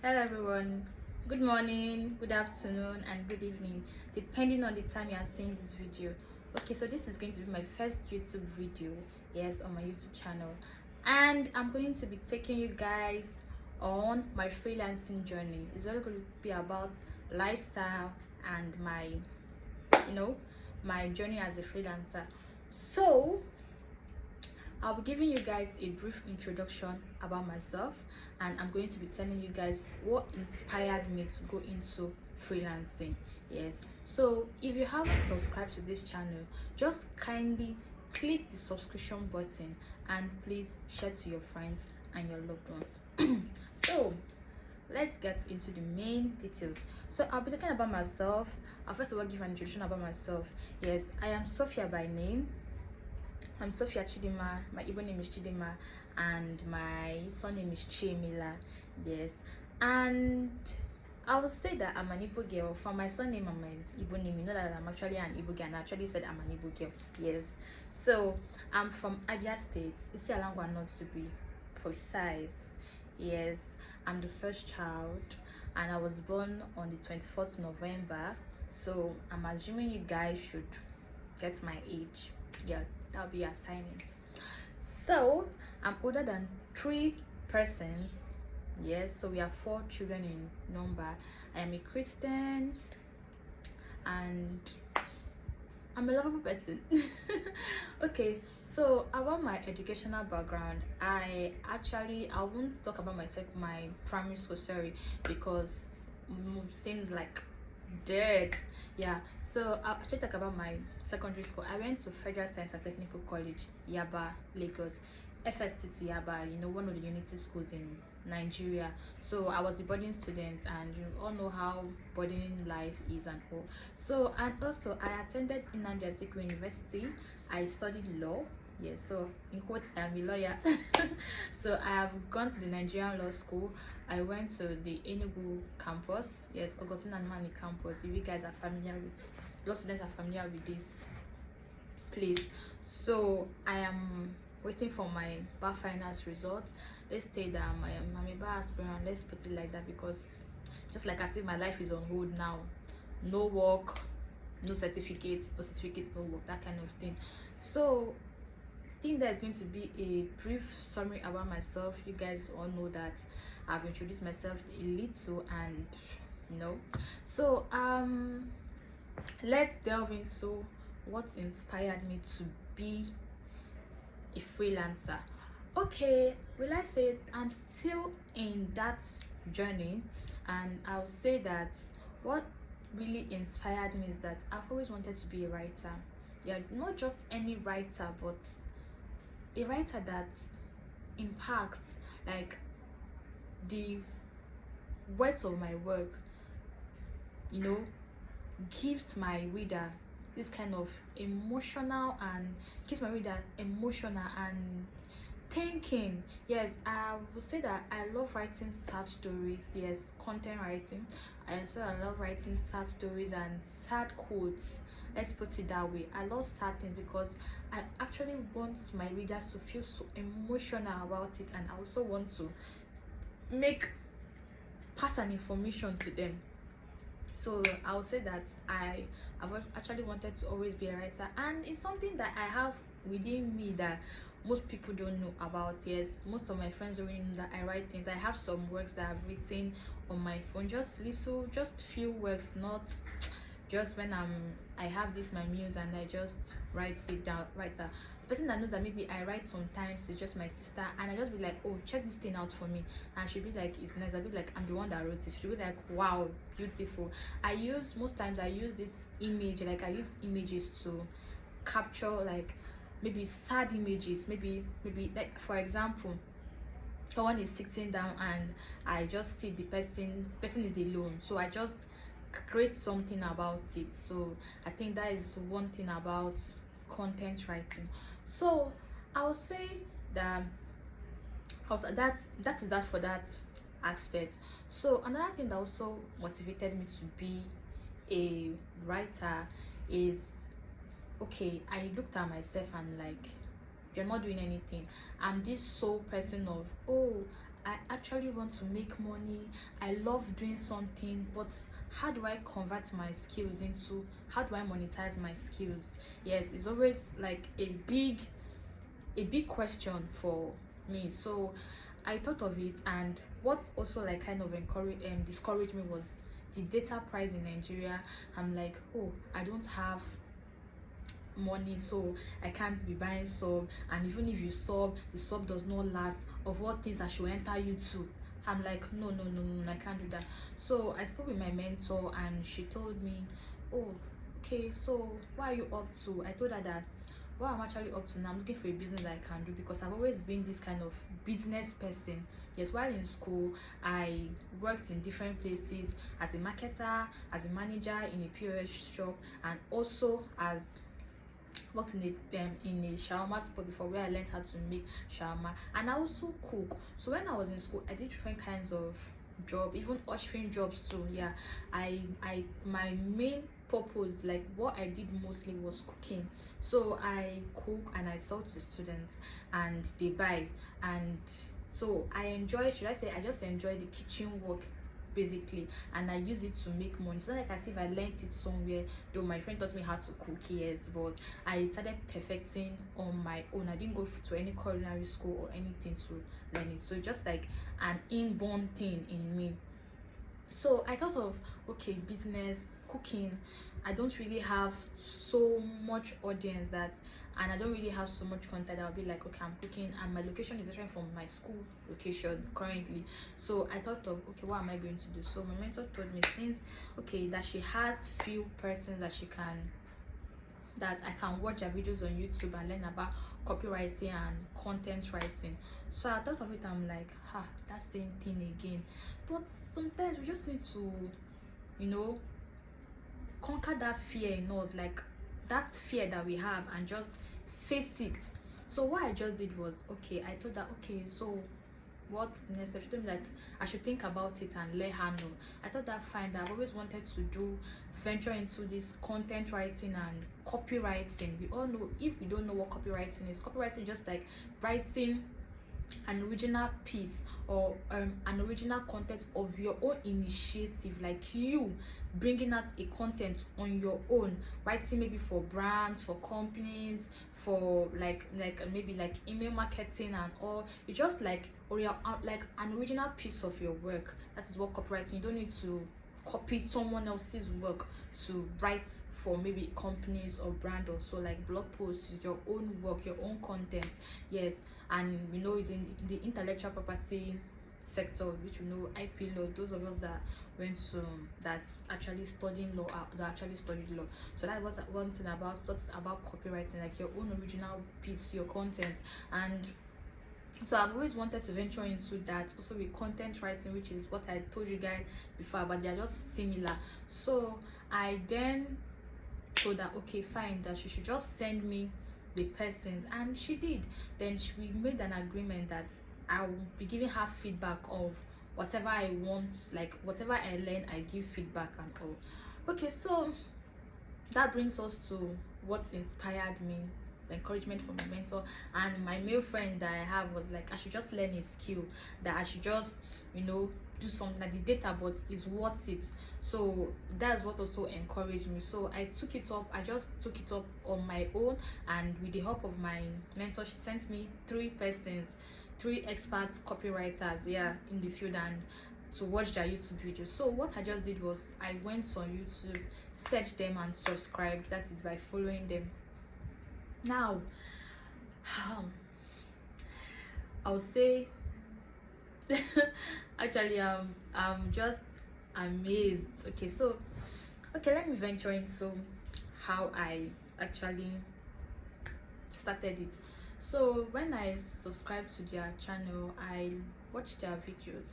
Hello everyone. Good morning, good afternoon, and good evening, depending on the time you are seeing this video. Okay, so this is going to be my first YouTube video, yes, on my YouTube channel, and I'm going to be taking you guys on my freelancing journey. It's all going to be about lifestyle and my journey as a freelancer. So I'll be giving you guys a brief introduction about myself, and I'm going to be telling you guys what inspired me to go into freelancing. Yes, so if you haven't subscribed to this channel, just kindly click the subscription button and please share to your friends and your loved ones. So let's get into the main details. So I'll be talking about myself. I'll first of all give an introduction about myself. Yes, I am Sophia by name. I'm Sophia Chidima. My Igbo name is Chidima, and my surname is Chimila. Yes, and I would say that I'm an Igbo girl. For my surname and my Igbo name, you know that I'm actually an Igbo girl. And I actually said I'm an Igbo girl. Yes, so I'm from Abia State. Isialangwa, not to be precise. Yes, I'm the first child, and I was born on the 24th November. So I'm assuming you guys should guess my age. Yes, that'll be assignments. So I'm older than 3 persons. Yes, so we are 4 children in number. I am a Christian and I'm a lovable person. Okay, so about my educational background, I won't talk about my primary school, sorry, because seems like dead. Yeah, so I'll actually talk about my secondary school. I went to Federal Science and Technical College, Yaba, Lagos. FSTC Yaba, one of the unity schools in Nigeria. So I was a boarding student, and you all know how boarding life is and all. So, and also I attended Nnamdi Azikiwe University. I studied law. Yes, so in quotes, I am a lawyer. So I have gone to the Nigerian Law School. I went to the Enugu campus. Yes, Augustine and Mani campus. If you guys are familiar with, law students are familiar with this place. So I am waiting for my bar finals results. Let's say that I'm a bar aspirant. Let's put it like that, because just like I said, my life is on hold now. No work, no certificates, no work, that kind of thing. So I think there's going to be a brief summary about myself. You guys all know that I've introduced myself a little, and so let's delve into what inspired me to be a freelancer. Okay, will I say I'm still in that journey, and I'll say that what really inspired me is that I've always wanted to be a writer. Yeah, not just any writer, but a writer that impacts, like, the words of my work gives my reader this kind of emotional, and keeps my reader emotional and thinking. Yes, I would say that I love writing sad stories. Yes, content writing. I love writing sad stories and sad quotes. Let's put it that way. I love sad things because I actually want my readers to feel so emotional about it, and I also want to pass an information to them. So I would say that I've actually wanted to always be a writer, and it's something that I have within me that most people don't know about. Yes, most of my friends don't really know that I write things. I have some works that I've written on my phone, just few works, not just when I have this my muse and I just write it down. The person that knows that maybe I write sometimes is just my sister, and I just be like, oh, check this thing out for me, and she'll be like, it's nice. I'll be like, I'm the one that wrote it. She'll be like, wow, beautiful. Most times I use this image, like I use images to capture, like, maybe sad images, maybe like, for example, someone is sitting down and I just see the person is alone, so I just create something about it. So I think that is one thing about content writing. So I'll say that also that is that for that aspect. So another thing that also motivated me to be a writer is, okay, I looked at myself and, like, you're not doing anything. I'm this sole person of, oh, I actually want to make money, I love doing something, but how do I convert my skills into, how do I monetize my skills? Yes, it's always like a big question for me. So I thought of it, and what also like kind of discouraged me was the data price in Nigeria. I'm like, oh, I don't have money, so I can't be buying sub, and even if you sub, the sub does not last. Of what things I should enter you to? I'm like, no, I can't do that. So I spoke with my mentor, and she told me, oh, okay, so what are you up to? I told her that what I'm actually up to now, I'm looking for a business that I can do, because I've always been this kind of business person. Yes, while in school, I worked in different places as a marketer, as a manager in a POS shop, and also as worked in a shawarma spot before, where I learned how to make shawarma, and I also cook. So when I was in school, I did different kinds of job, even ushering jobs too. Yeah, I my main purpose, like what I did mostly, was cooking. So I cook and I sell to students, and they buy. And so I enjoy, should I say, I just enjoy the kitchen work basically, and I use it to make money. It's not like as if I learned it somewhere, though my friend taught me how to cook, yes, but I started perfecting on my own. I didn't go to any culinary school or anything to learn it, so just like an inborn thing in me. So I thought of, okay, business, cooking. I don't really have so much audience that, and I don't really have so much content. I'll be like, okay, I'm cooking, and my location is different from my school location currently. So I thought of, okay, what am I going to do? So my mentor told me, since okay, that she has few persons that I can watch their videos on YouTube and learn about copywriting and content writing. So I thought of it, I'm like, that same thing again. But sometimes we just need to, conquer that fear in us, like that fear that we have, and just face it. So what I just did was, okay, I told her, okay, so what next step? She told me that I should think about it and let her know. I thought that fine, that I've always wanted to venture into this content writing and copywriting. We all know, if we don't know what copywriting is just like writing an original piece or an original content of your own initiative, like you bringing out a content on your own, writing maybe for brands, for companies, for like maybe like email marketing and all. You just like, or you're like an original piece of your work. That is what copywriting. You don't need to copy someone else's work to write for maybe companies or brand, or so. Like blog posts is your own work, your own content. Yes, and it's in the intellectual property sector, which IP law. Those of us that went to that actually studying law, that actually studied law. So that's what one thing about copywriting, like your own original piece, your content. And so I've always wanted to venture into that, also with content writing, which is what I told you guys before, but they are just similar. So I then told her, okay, fine, that she should just send me the persons, and she did. Then we made an agreement that I will be giving her feedback of whatever I want, like whatever I learn, I give feedback and all. Okay, so that brings us to what inspired me. The encouragement from my mentor and my male friend that I have was like, I should just learn a skill, that I should just do something, that the data but is worth it. So that's what also encouraged me. So I just took it up on my own, and with the help of my mentor, she sent me 3 expert copywriters in the field, and to watch their YouTube videos. So what I just did was, I went on YouTube, searched them and subscribed. That is by following them. Now, I'll say, actually, I'm just amazed. Okay, let me venture into how I actually started it. So when I subscribed to their channel, I watched their videos.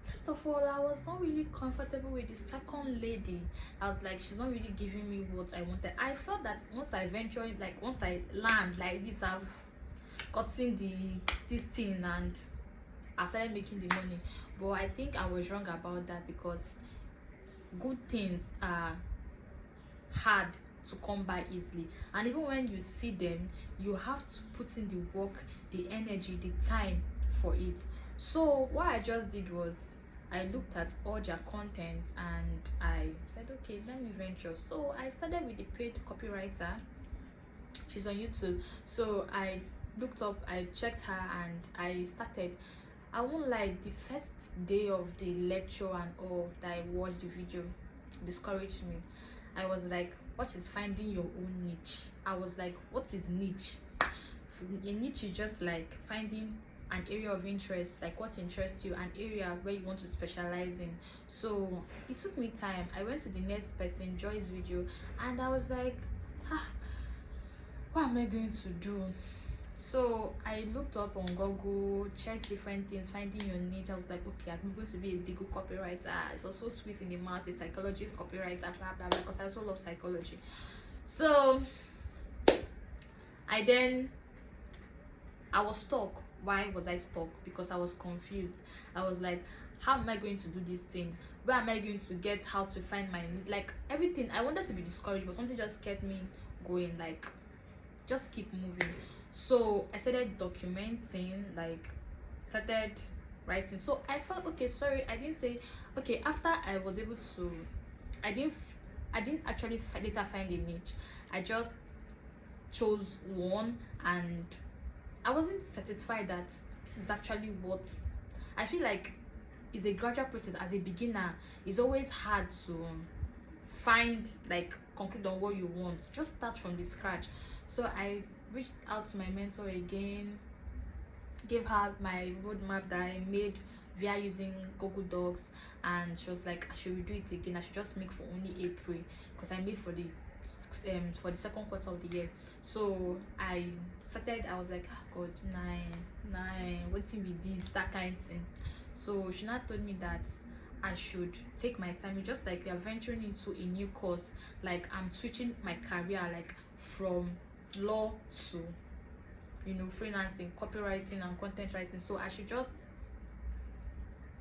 First of all, I was not really comfortable with the second lady. I was like, she's not really giving me what I wanted. I felt that once I venture, like once I land like this, I've gotten this thing and I started making the money. But I think I was wrong about that, because good things are hard to come by easily, and even when you see them, you have to put in the work, the energy, the time for it. So what I just did was I looked at all their content and I said, okay, let me venture. So I started with the paid copywriter. She's on YouTube. So I looked up, I checked her, and I started. I won't lie, the first day of the lecture and all that I watched the video discouraged me. I was like, what is finding your own niche? I was like, what is niche? A niche is just like finding an area of interest, like what interests you, an area where you want to specialize in. So it took me time. I went to the next person, Joy's video, and I was like, what am I going to do? So I looked up on Google, checked different things, finding your niche. I was like, okay, I'm going to be a legal copywriter. It's also sweet in the mouth, a psychologist, copywriter, blah blah blah, because I also love psychology. So I was stuck. Why was I stuck? Because I was confused. I was like, how am I going to do this thing? Where am I going to get how to find my niche? Like everything, I wanted to be discouraged, but something just kept me going, like just keep moving. So I started documenting, like started writing. So I felt, okay, sorry, I didn't say, okay, after I was able to, I didn't actually later find a niche. I just chose one, and I wasn't satisfied that this is actually what I feel like is a gradual process. As a beginner, it's always hard to find, like, conclude on what you want. Just start from the scratch. So I reached out to my mentor again, gave her my roadmap that I made via using Google Docs, and she was like, I should redo it again. I should just make for only April, because I made for the second quarter of the year. So I started, I was like, oh god, nine, what's in with this, that kind of thing. So she now told me that I should take my time. It's just like we are venturing into a new course, like I'm switching my career, like from law to, you know, freelancing, copywriting and content writing. So I should just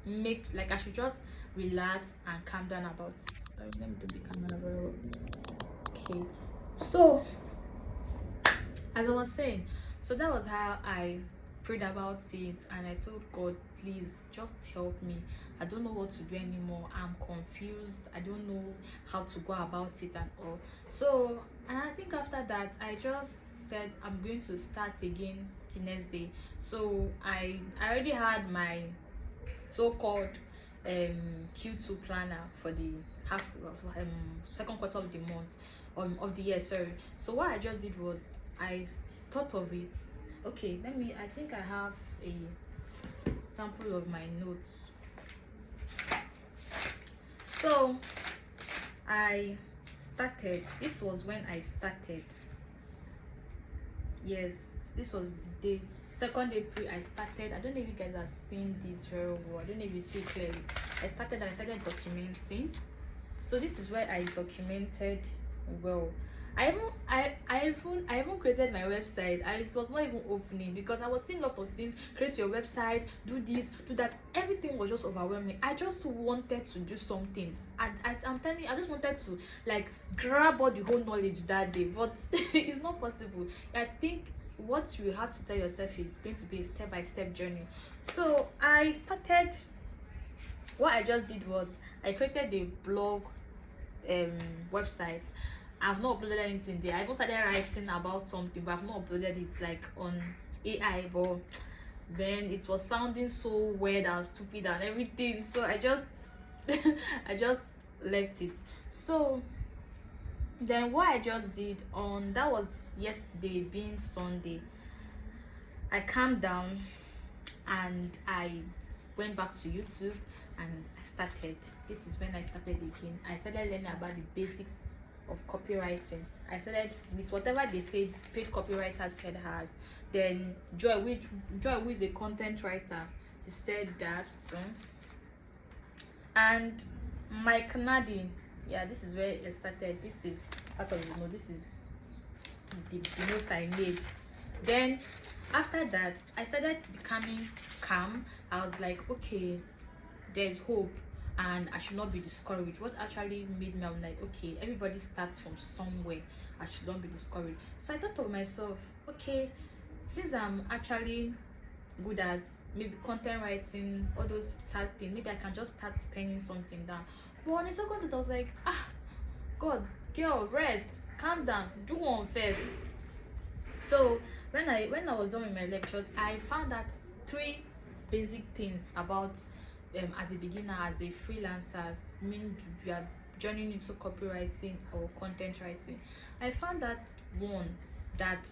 I should just relax and calm down about it. Sorry, let me do the camera very well. Okay, so as I was saying, so that was how I prayed about it, and I told God, please just help me. I don't know what to do anymore. I'm confused. I don't know how to go about it and all. So, and I think after that, I just said I'm going to start again the next day. So I already had my so-called Q2 planner for the second quarter of the month, of the year, sorry. So what I just did was I thought of it. Okay, I think I have a sample of my notes. So I started, this was when I started. Yes, this was the day, 2nd April I started. I don't know if you guys are seeing this very well. I don't know if you see clearly. I started documenting. So this is where I documented well. I even created my website. It was not even opening because I was seeing a lot of things. Create your website, do this, do that. Everything was just overwhelming. I just wanted to do something. I'm telling you, I just wanted to like grab all the whole knowledge that day, but it's not possible. I think what you have to tell yourself is going to be a step-by-step journey. So I started. What I just did was I created a blog website. I've not uploaded anything there. I even started writing about something, but I've not uploaded it like on AI. But then it was sounding so weird and stupid and everything, so I just I just left it. So then what I just did on that was yesterday being Sunday, I calmed down and I went back to YouTube and I started. This is when I started again. I started learning about the basics of copywriting. I started with whatever they said paid copywriters said has. Then Joy, who is a content writer, he said that. And Mike Nadi, yeah, this is where it started. This is part of the note. This is the notes I made. Then after that, I started becoming calm. I was like, okay, there's hope and I should not be discouraged. What actually made me, I'm like, okay, everybody starts from somewhere. I should not be discouraged. So I thought of myself, okay, since I'm actually good at maybe content writing, all those sad things. Maybe I can just start penning something down. But on a second thought, I was like, God, girl, rest, calm down, do one first. So when I was done with my lectures, I found out 3 basic things about as a beginner, as a freelancer, mean you are joining into copywriting or content writing. I found that one, that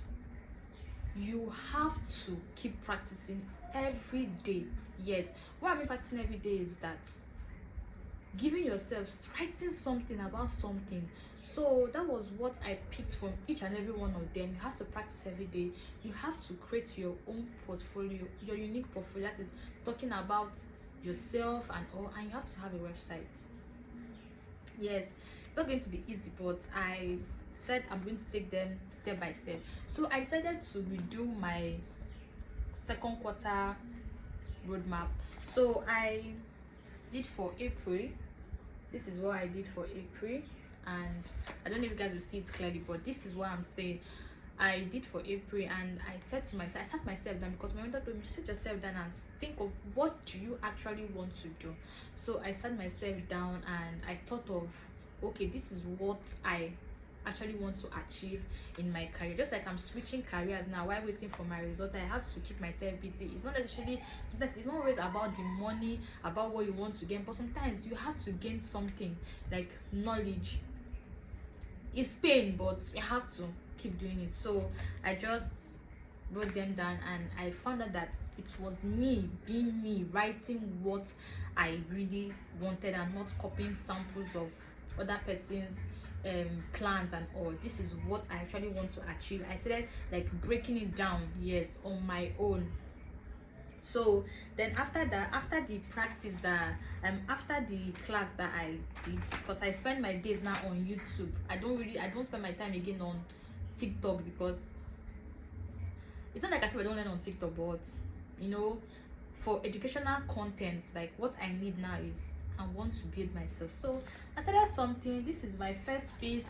you have to keep practicing every day. Yes, what I mean practicing every day is that giving yourself, writing something about something. So that was what I picked from each and every one of them. You have to practice every day. You have to create your own portfolio, your unique portfolio that is talking about yourself and all, and you have to have a website. Yes, it's not going to be easy, but I said I'm going to take them step by step. So I decided to redo my second quarter roadmap. So I did for April. This is what I did for April, and I don't know if you guys will see it clearly, but this is what I'm saying I did for April. And I said to myself, I sat myself down, because my mentor told me, sit yourself down and think of what do you actually want to do. So I sat myself down and I thought of, okay, this is what I actually want to achieve in my career. Just like I'm switching careers now while waiting for my result, I have to keep myself busy. It's not necessarily, it's not always about the money, about what you want to gain, but sometimes you have to gain something like knowledge. It's pain, but you have to keep doing it. So I just wrote them down, and I found out that it was me being me, writing what I really wanted and not copying samples of other person's plans and all. This is what I actually want to achieve. I started like breaking it down, yes, on my own. So then after that, after the practice that after the class that I did, because I spend my days now on YouTube, I don't spend my time again on TikTok, because it's not like I said I don't learn on TikTok, but you know, for educational content, like what I need now is I want to build myself. So I started something. This is my first piece.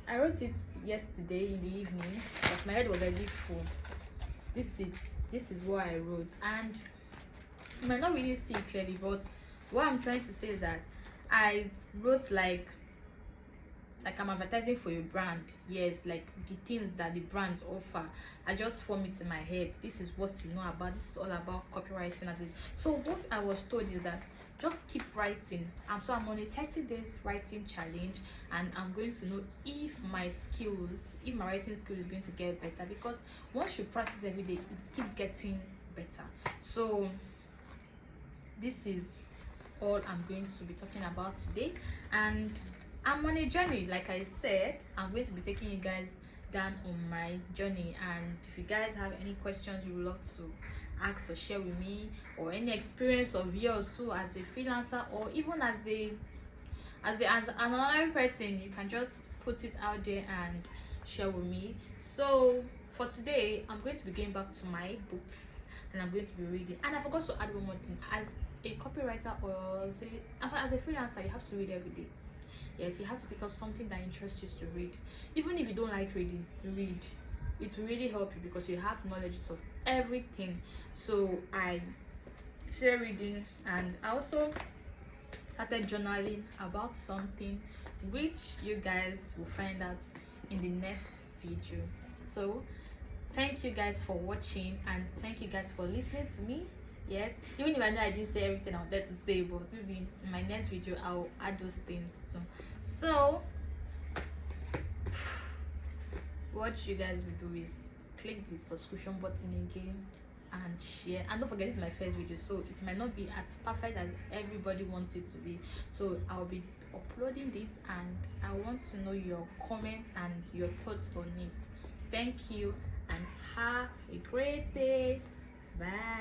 I wrote it yesterday in the evening because my head was already full. This is what I wrote, and you might not really see it clearly, but what I'm trying to say is that I wrote like I'm advertising for your brand. Yes, like the things that the brands offer. I just form it in my head. This is what you know about. This is all about copywriting. As it. So what I was told is that just keep writing. So I'm on a 30 days writing challenge, and I'm going to know if my writing skill is going to get better, because once you practice every day, it keeps getting better. So this is all I'm going to be talking about today, and I'm on a journey. Like I said, I'm going to be taking you guys down on my journey, and if you guys have any questions you would love to ask or share with me, or any experience of yours too as a freelancer, or even as an online person, you can just put it out there and share with me. So for today, I'm going to be going back to my books, and I'm going to be reading. And I forgot to add one more thing. As a copywriter, or say as a freelancer, you have to read every day. Yes, you have to pick up something that interests you to read. Even if you don't like reading, read. It will really help you, because you have knowledge of everything. So I started reading, and I also started journaling about something, which you guys will find out in the next video. So thank you guys for watching, and thank you guys for listening to me. Yes, even if I know I didn't say everything I wanted to say, but maybe in my next video I'll add those things too. So what you guys will do is click the subscription button again and share, and don't forget, this is my first video, so it might not be as perfect as everybody wants it to be. So I'll be uploading this, and I want to know your comments and your thoughts on it. Thank you, and have a great day. Bye.